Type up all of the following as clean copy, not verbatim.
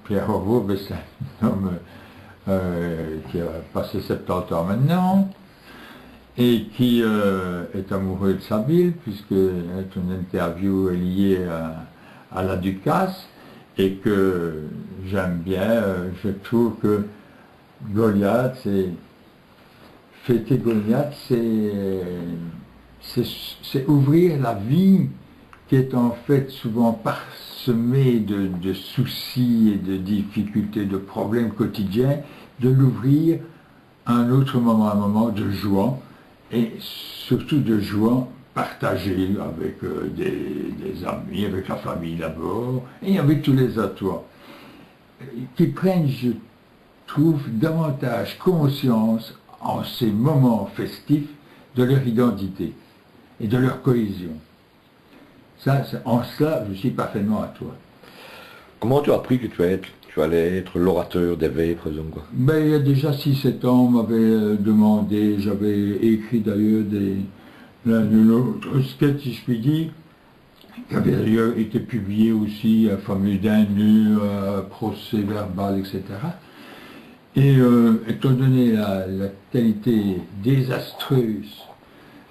Pierre Orveau, ben, c'est un homme qui a passé 70 ans maintenant, et qui est amoureux de sa ville, puisque une interview est liée à la Ducasse, et que j'aime bien. Je trouve que Goliath, fêter Goliath, c'est ouvrir la vie qui est en fait souvent parsemée de soucis et de difficultés, de problèmes quotidiens, de l'ouvrir à un autre moment, un moment de joie, et surtout de joie partagée avec des amis, avec la famille d'abord, et avec tous les autres, qui prennent, je trouve, davantage conscience en ces moments festifs de leur identité et de leur cohésion. En cela, je suis parfaitement à toi. Comment tu as appris que tu allais être l'orateur des Vêpres, quoi? Ben, il y a déjà 6-7 ans, on m'avait demandé, j'avais écrit d'ailleurs l'un de l'autre sketch, si je puis dire, qui avait d'ailleurs été publié aussi, un fameux d'Innu, procès verbal, etc. Et étant donné la qualité désastreuse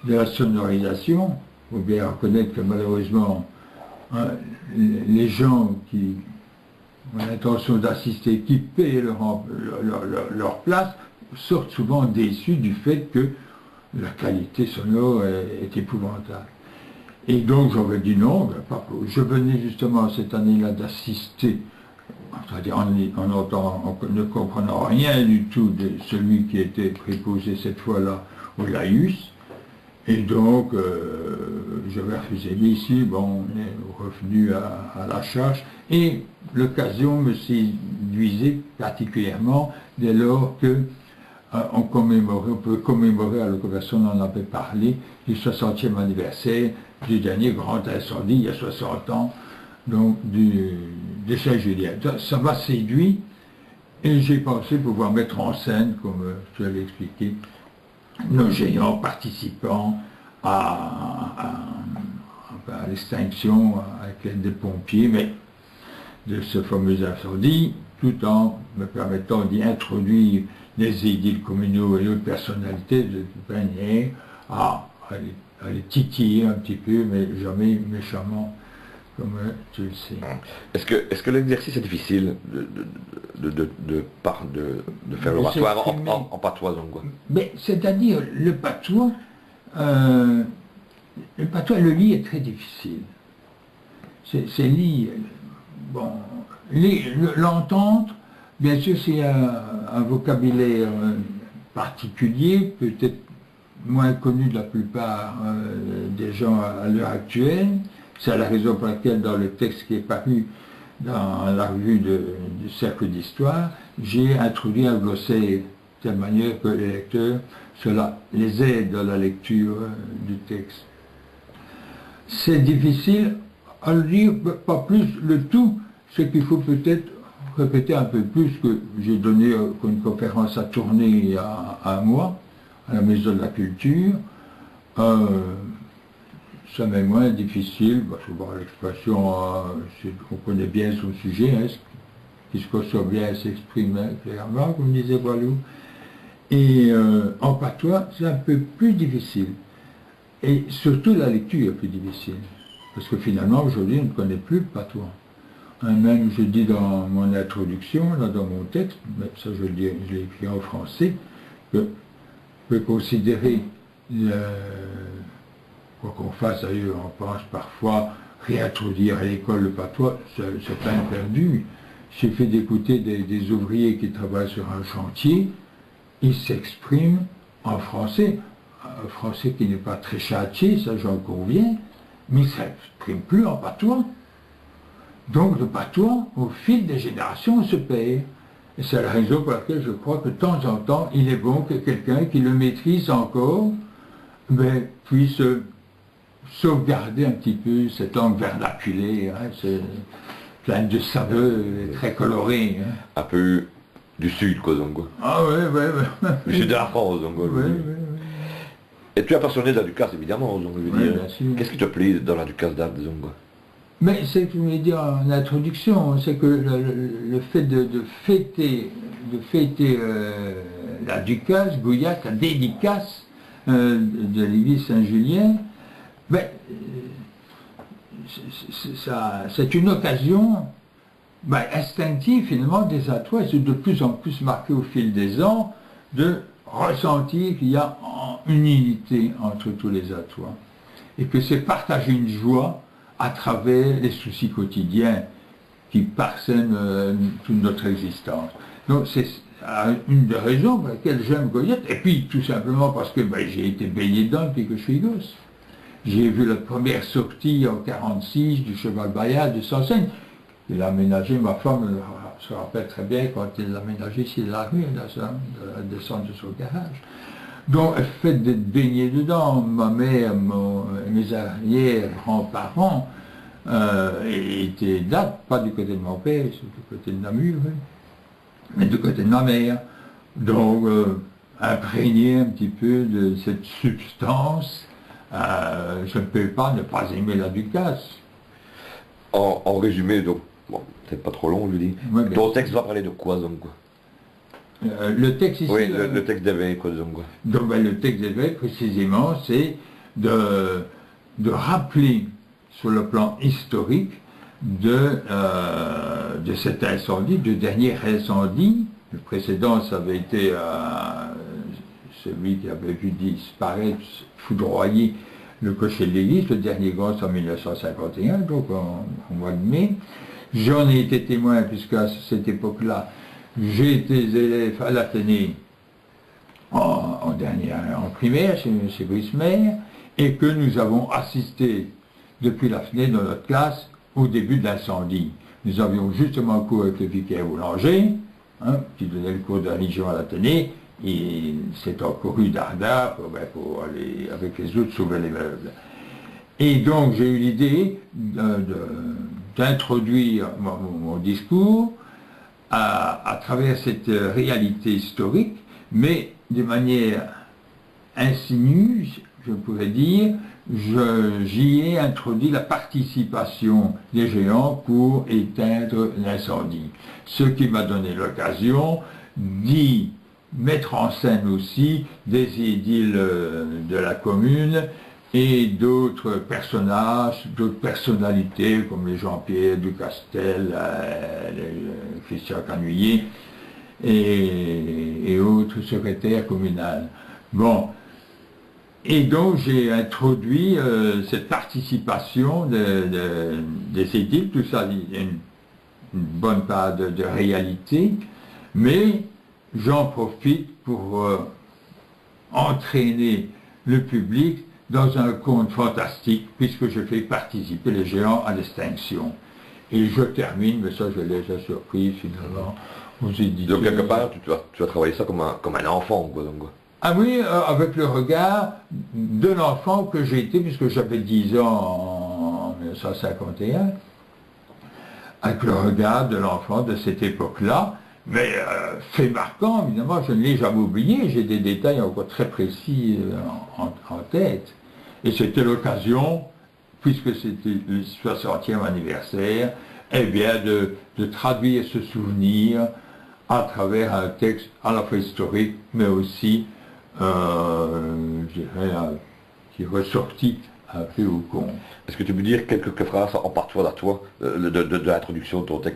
de la sonorisation, il faut bien reconnaître que malheureusement, hein, les gens qui ont l'intention d'assister, qui paient leur place, sortent souvent déçus du fait que la qualité sonore est épouvantable. Et donc j'avais dit non, je venais justement cette année-là d'assister, c'est-à-dire en ne comprenant rien du tout de celui qui était préposé cette fois-là au laïus. Et donc, j'avais refusé. Mais ici, bon, on est revenu à la charge. Et l'occasion me séduisait particulièrement dès lors que on peut commémorer, à l'occasion, on en avait parlé, du 60e anniversaire du dernier grand incendie, il y a 60 ans, donc de Saint-Julien. Ça m'a séduit, et j'ai pensé pouvoir mettre en scène, comme je l'ai expliqué, nos géants participant à l'extinction avec l'aide des pompiers, mais de ce fameux incendie, tout en me permettant d'y introduire les édiles communaux et autres personnalités de manière à les titiller un petit peu, mais jamais méchamment, comme tu le sais. Est-ce que l'exercice est difficile de faire l'oratoire en patois, quoi? Mais c'est-à-dire, le patois, le lit est très difficile. C'est lit, bon, l'entente, bien sûr, c'est un vocabulaire particulier, peut-être moins connu de la plupart des gens à l'heure actuelle. C'est la raison pour laquelle, dans le texte qui est paru dans la revue du Cercle d'Histoire, j'ai introduit un glossaire de telle manière que les lecteurs, cela les aide dans la lecture du texte. C'est difficile à le dire, pas plus. Le tout, c'est qu'il faut peut-être répéter un peu plus, que j'ai donné une conférence à tourner il y a un mois, à la Maison de la Culture. Ça m'est moins difficile, parce que l'expression, on connaît bien son sujet, hein, qui se conçoit bien s'exprime clairement, comme disait Boileau. Et en patois, c'est un peu plus difficile. Et surtout la lecture est plus difficile. Parce que finalement, aujourd'hui, on ne connaît plus le patois. Même, je dis dans mon introduction, là, dans mon texte, mais ça je l'ai écrit en français, que on peut considérer quoi qu'on fasse d'ailleurs, on pense parfois réintroduire à l'école le patois, c'est pas perdu. Il suffit d'écouter des ouvriers qui travaillent sur un chantier, ils s'expriment en français, un français qui n'est pas très châtié, ça j'en conviens, mais il ne s'exprime plus en patois. Donc le patois, au fil des générations, se perd. Et c'est la raison pour laquelle je crois que de temps en temps, il est bon que quelqu'un qui le maîtrise encore, puisse sauvegarder un petit peu cette langue vernaculaire, hein, c'est plein de saveurs, très colorée. Hein. Un peu du sud, quoi, Zongo. Ah ouais. Du sud de la France, Zongo. Oui. Et tu es passionné de la Ducasse, évidemment, Zongo, je veux dire. Bien sûr. Qu'est-ce qui te plaît dans la Ducasse d'Art, Zongo? Mais c'est ce que je voulais dire en introduction, c'est que le fait de fêter la Ducasse, Gouillac, la dédicace de l'église Saint-Julien, ben, c'est une occasion instinctive finalement des Atois, et c'est de plus en plus marqué au fil des ans, de ressentir qu'il y a une unité entre tous les Atois, et que c'est partager une joie à travers les soucis quotidiens qui parsèment toute notre existence. Donc c'est une des raisons pour lesquelles j'aime Goyette, et puis tout simplement parce que j'ai été baigné dedans depuis que je suis gosse. J'ai vu la première sortie en 1946 du cheval Bayard de Sancerre. Il a aménagé, ma femme se rappelle très bien quand il a aménagé ici la rue, la descente de son garage. Donc, le fait d'être baigné dedans, ma mère, mes arrière-grands-parents, étaient là, pas du côté de mon père, c'est du côté de Namur, oui, mais du côté de ma mère. Donc, imprégné un petit peu de cette substance, je ne peux pas ne pas aimer la Ducasse. En résumé, donc, bon, c'est pas trop long, je dis. Ouais, ton texte va parler de quoi, donc quoi? Le texte ici... Oui, le texte d'éveil, quoi, disons quoi. Donc, le texte d'éveil, précisément, c'est de rappeler, sur le plan historique, de cet incendie, du dernier incendie. Le précédent, ça avait été celui qui avait vu disparaître, foudroyer le cocher de l'église. Le dernier grand, c'est en 1951, donc au mois de mai. J'en ai été témoin, puisque à cette époque-là, j'ai été élève à l'Athénée en primaire, chez Brismer, et que nous avons assisté depuis la fenêtre de notre classe au début de l'incendie. Nous avions justement cours avec le vicaire Boulanger, qui donnait le cours de religion à l'Athénée, et s'est encouru d'Arda pour aller avec les autres sauver les meubles. Et donc j'ai eu l'idée d'introduire mon discours à travers cette réalité historique, mais de manière insinue, je pourrais dire, j'y ai introduit la participation des géants pour éteindre l'incendie. Ce qui m'a donné l'occasion d'y mettre en scène aussi des édiles de la commune et d'autres personnages, d'autres personnalités comme les Jean-Pierre Ducastel, Christian Canuyer et autres secrétaires communaux. Bon. Et donc j'ai introduit cette participation des édiles, tout ça, il y a une bonne part de réalité, mais j'en profite pour entraîner le public dans un conte fantastique, puisque je fais participer les géants à l'extinction. Et je termine, mais ça je laisse la surprise finalement aux éditeurs. Donc quelque part, tu as travaillé ça comme un enfant, quoi, donc. Ah oui, avec le regard de l'enfant que j'ai été, puisque j'avais 10 ans en 1951, avec le regard de l'enfant de cette époque-là, mais fait marquant, évidemment, je ne l'ai jamais oublié, j'ai des détails encore très précis en tête. Et c'était l'occasion, puisque c'était le 60e anniversaire, eh bien de traduire ce souvenir à travers un texte à la fois historique, mais aussi je dirais, qui est ressorti un peu au con. Est-ce que tu peux dire quelques phrases en partant de l'introduction de ton texte?